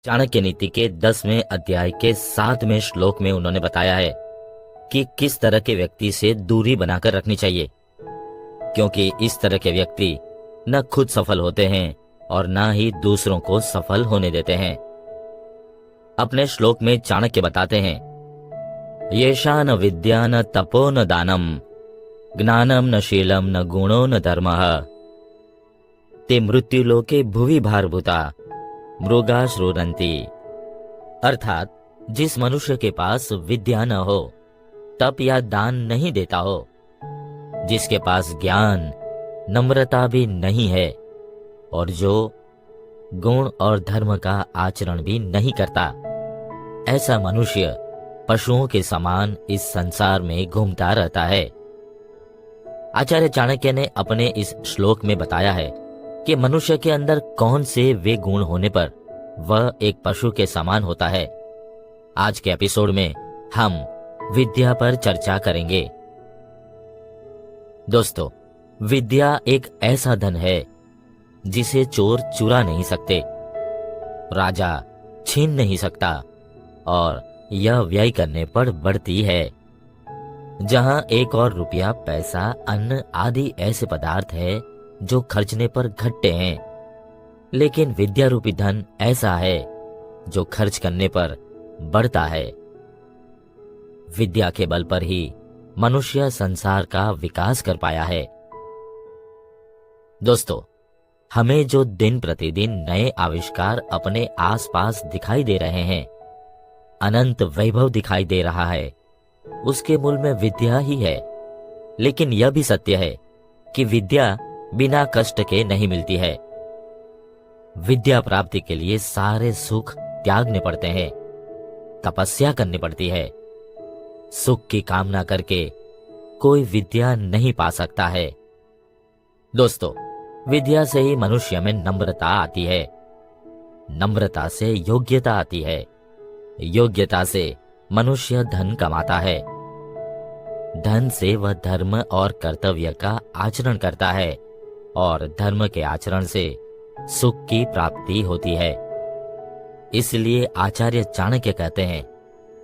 चाणक्य नीति के 10वें अध्याय के 7वें श्लोक में उन्होंने बताया है कि किस तरह के व्यक्ति से दूरी बनाकर रखनी चाहिए, क्योंकि इस तरह के व्यक्ति न खुद सफल होते हैं और न ही दूसरों को सफल होने देते हैं। अपने श्लोक में चाणक्य बताते हैं, येषा न विद्या न तपो न दानम ज्ञानम न शीलम न गुणो न धर्मः ते मृत्युलोके भुवि भारभूता मृगाश्रुरन्ति। अर्थात जिस मनुष्य के पास विद्या न हो, तप या दान नहीं देता हो, जिसके पास ज्ञान नम्रता भी नहीं है और जो गुण और धर्म का आचरण भी नहीं करता, ऐसा मनुष्य पशुओं के समान इस संसार में घूमता रहता है। आचार्य चाणक्य ने अपने इस श्लोक में बताया है कि मनुष्य के अंदर कौन से वे गुण होने पर वह एक पशु के समान होता है। आज के एपिसोड में हम विद्या पर चर्चा करेंगे। दोस्तों, विद्या एक ऐसा धन है जिसे चोर चुरा नहीं सकते, राजा छीन नहीं सकता और यह व्यय करने पर बढ़ती है। जहां एक और रुपया, पैसा, अन्न आदि ऐसे पदार्थ है जो खर्चने पर घटते हैं, लेकिन विद्या रूपी धन ऐसा है जो खर्च करने पर बढ़ता है। विद्या के बल पर ही मनुष्य संसार का विकास कर पाया है। दोस्तों, हमें जो दिन प्रतिदिन नए आविष्कार अपने आसपास दिखाई दे रहे हैं, अनंत वैभव दिखाई दे रहा है, उसके मूल में विद्या ही है। लेकिन यह भी सत्य है कि विद्या बिना कष्ट के नहीं मिलती है। विद्या प्राप्ति के लिए सारे सुख त्यागने पड़ते हैं, तपस्या करनी पड़ती है। सुख की कामना करके कोई विद्या नहीं पा सकता है। दोस्तों, विद्या से ही मनुष्य में नम्रता आती है, नम्रता से योग्यता आती है, योग्यता से मनुष्य धन कमाता है, धन से वह धर्म और कर्तव्य का आचरण करता है और धर्म के आचरण से सुख की प्राप्ति होती है। इसलिए आचार्य चाणक्य कहते हैं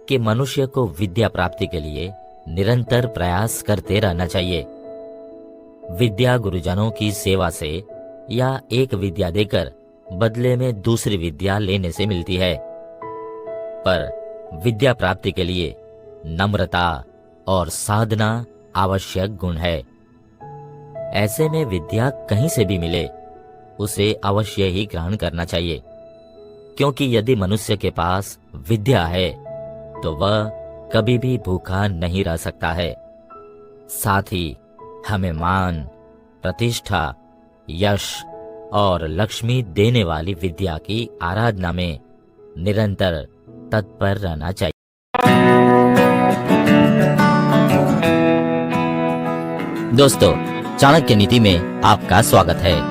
कि मनुष्य को विद्या प्राप्ति के लिए निरंतर प्रयास करते रहना चाहिए। विद्या गुरुजनों की सेवा से या एक विद्या देकर बदले में दूसरी विद्या लेने से मिलती है, पर विद्या प्राप्ति के लिए नम्रता और साधना आवश्यक गुण है। ऐसे में विद्या कहीं से भी मिले, उसे अवश्य ही ग्रहण करना चाहिए, क्योंकि यदि मनुष्य के पास विद्या है तो वह कभी भी भूखा नहीं रह सकता है। साथ ही हमें मान, प्रतिष्ठा, यश और लक्ष्मी देने वाली विद्या की आराधना में निरंतर तत्पर रहना चाहिए। दोस्तों, चाणक्य नीति में आपका स्वागत है।